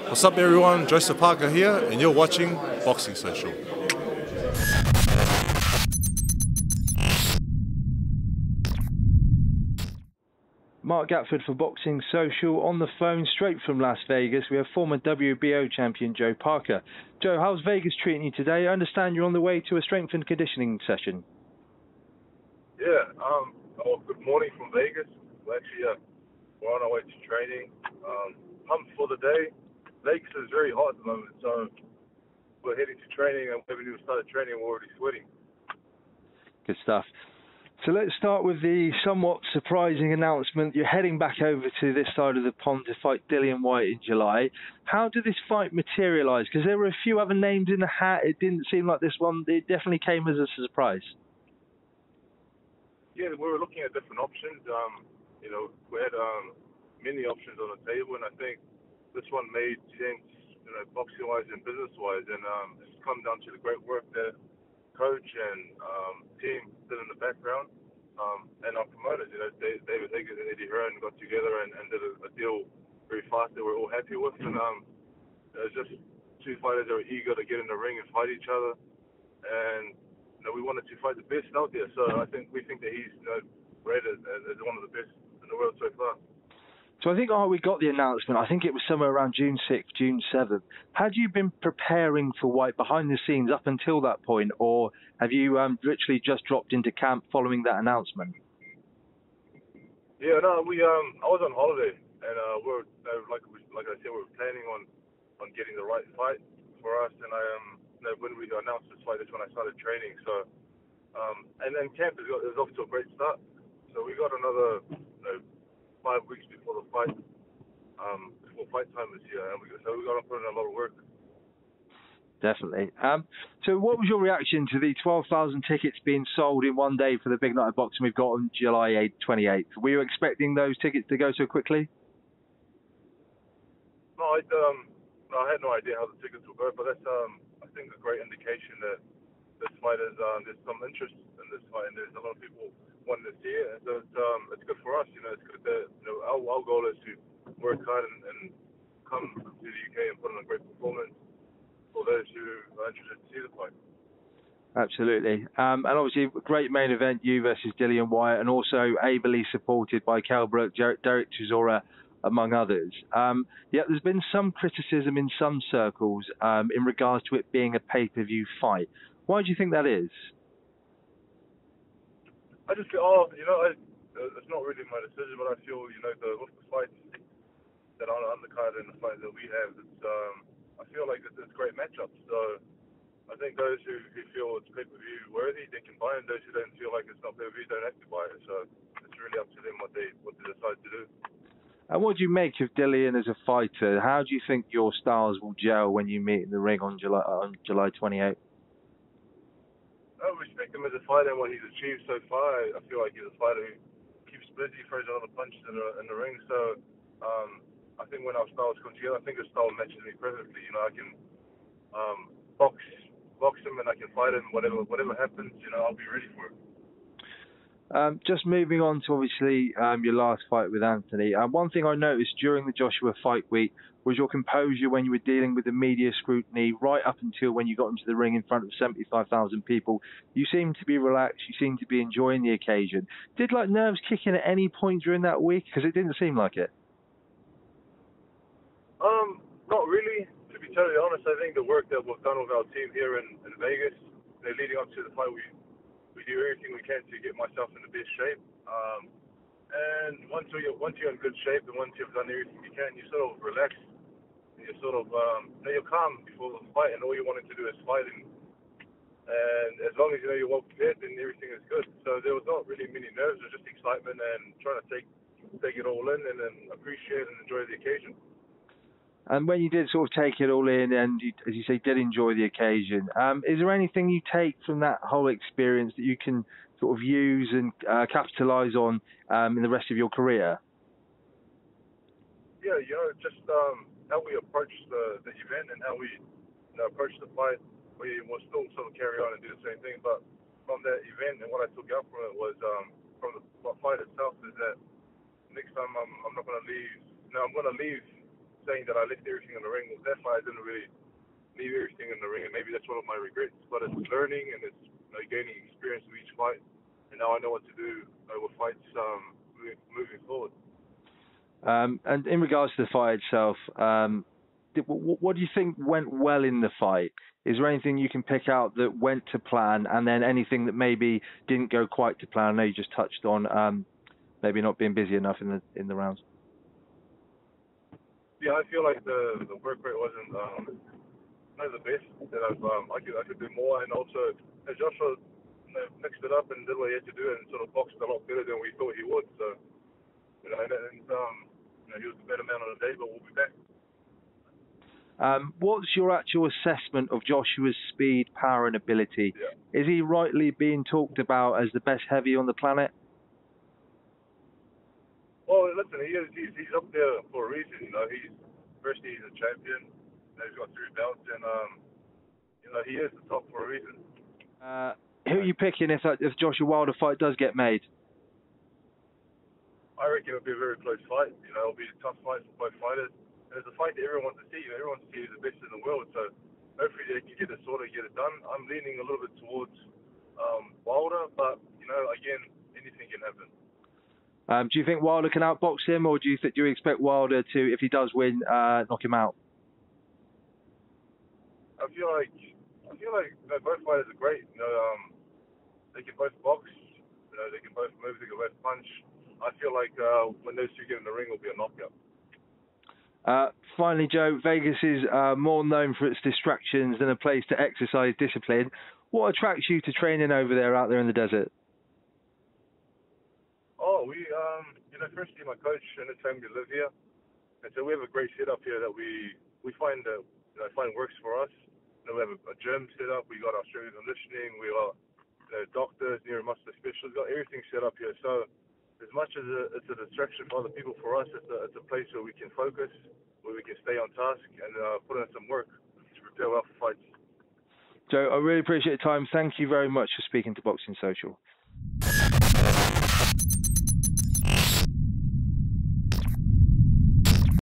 What's up everyone, Joseph Parker here and you're watching Boxing Social. Marc Gatford for Boxing Social on the phone straight from Las Vegas. We have former WBO champion Joe Parker. Joe, how's Vegas treating you today? I understand you're on the way to a strength and conditioning session. Yeah, good morning from Vegas. We're actually we're on our way to training. Pumped for the day. Vegas is very hot at the moment, so we're heading to training, and when we started training, we're already sweating. Good stuff. So let's start with the somewhat surprising announcement. You're heading back over to this side of the pond to fight Dillian Whyte in July. How did this fight materialise? Because there were a few other names in the hat. It didn't seem like this one. It definitely came as a surprise. Yeah, we were looking at different options. We had many options on the table, and I think this one made sense, boxing-wise and business-wise. And it's come down to the great work that coach and team did in the background, and our promoters. David Higgins and Eddie Hearn got together and did a deal very fast that we're all happy with. And it was just two fighters that were eager to get in the ring and fight each other. And we wanted to fight the best out there. So we think that he's rated as one of the best in the world so far. So I think we got the announcement. I think it was somewhere around June 6th, June 7th. Had you been preparing for Whyte behind the scenes up until that point, or have you literally just dropped into camp following that announcement? Yeah, no, I was on holiday, and we're like I said, we were planning on getting the right fight for us. And when we announced this fight, that's when I started training. So and then camp is off to a great start. So we got another 5 weeks before the fight, before fight time is here, and so we got to put in a lot of work. Definitely. So what was your reaction to the 12,000 tickets being sold in one day for the big night of boxing we've got on July 28th? Were you expecting those tickets to go so quickly? No, I had no idea how the tickets would go, but that's I think a great indication that this fight is there's some interest in this fight, and there's a lot of people wanting to see it. So it's good for us. It's good that our goal is to work hard and come to the UK and put on a great performance for those who are interested to see the fight. Absolutely. And obviously, a great main event, you versus Dillian Whyte, and also ably supported by Kell Brook, Derek Chisora, among others. Yet there's been some criticism in some circles in regards to it being a pay-per-view fight. Why do you think that is? I just feel, it's not really my decision, but I feel, with the fights that are undercard and the fights that we have, I feel like it's great matchups. So I think those who feel it's pay-per-view worthy, they can buy it, and those who don't feel like it's not pay-per-view don't have to buy it. So it's really up to them what they decide to do. And what do you make of Dillian as a fighter? How do you think your styles will gel when you meet in the ring on July 28th? I respect him as a fighter and what he's achieved so far. I feel like he's a fighter who keeps busy, throws a lot of punches in the ring. So I think when our styles come together, I think his style matches me perfectly. I can box him and I can fight him. Whatever happens, I'll be ready for it. Just moving on to obviously your last fight with Anthony. One thing I noticed during the Joshua fight week was your composure when you were dealing with the media scrutiny right up until when you got into the ring in front of 75,000 people. You seemed to be relaxed. You seemed to be enjoying the occasion. Did nerves kick in at any point during that week? Because it didn't seem like it. Not really. To be totally honest, I think the work that we've done with our team here in Vegas, leading up to the fight, we do everything we can to get myself in the best shape. And once you're in good shape and once you've done everything you can, you sort of relax. And you're sort of you're calm before the fight, and all you wanted to do is fight. And as long as you're well prepared, then everything is good. So there was not really many nerves. It was just excitement and trying to take it all in and then appreciate and enjoy the occasion. And when you did sort of take it all in and, as you say, did enjoy the occasion, is there anything you take from that whole experience that you can sort of use and capitalise on in the rest of your career? Yeah, just how we approach the event and how we approach the fight. We will still sort of carry on and do the same thing, but from that event and what I took out from it was from the fight itself is that next time I'm not going to leave. I'm going to leave saying that I left everything in the ring. With that fight, I didn't really leave everything in the ring, and maybe that's one of my regrets. But it's learning and it's gaining experience with each fight, and now I know what to do with fights moving forward. And in regards to the fight itself, what do you think went well in the fight? Is there anything you can pick out that went to plan, and then anything that maybe didn't go quite to plan? I know you just touched on maybe not being busy enough in the rounds. Yeah, I feel like the work rate wasn't the best. That I could do more, and also as Joshua mixed it up and did what he had to do, and sort of boxed a lot better than we thought he would. So he was the better man on the day, but we'll be back. What's your actual assessment of Joshua's speed, power, and ability? Yeah. Is he rightly being talked about as the best heavy on the planet? Well, listen, he's up there for a reason. He's a champion. He's got 3 belts, and he is the top for a reason. Who are you picking if Joshua Wilder fight does get made? I reckon it'll be a very close fight. It'll be a tough fight for both fighters. And it's a fight that everyone wants to see. Everyone wants to see who's the best in the world. So hopefully they can get it done. I'm leaning a little bit towards Wilder, but again, anything can happen. Do you think Wilder can outbox him, or do you expect Wilder to, if he does win, knock him out? I feel like both fighters are great. They can both box. They can both move. They can both punch. I feel like when those two get in the ring, it'll be a knockout. Finally, Joe, Vegas is more known for its distractions than a place to exercise discipline. What attracts you to training over there, out there in the desert? Oh, firstly, my coach and his family live here, and so we have a great setup here that we find works for us. We have a gym set up. We got our strength and conditioning. We got doctors, neuromuscular specialists. We got everything set up here. So as much as it's a distraction for other people, for us, it's a place where we can focus, where we can stay on task and put in some work to prepare well for fights. Joe, I really appreciate your time. Thank you very much for speaking to Boxing Social.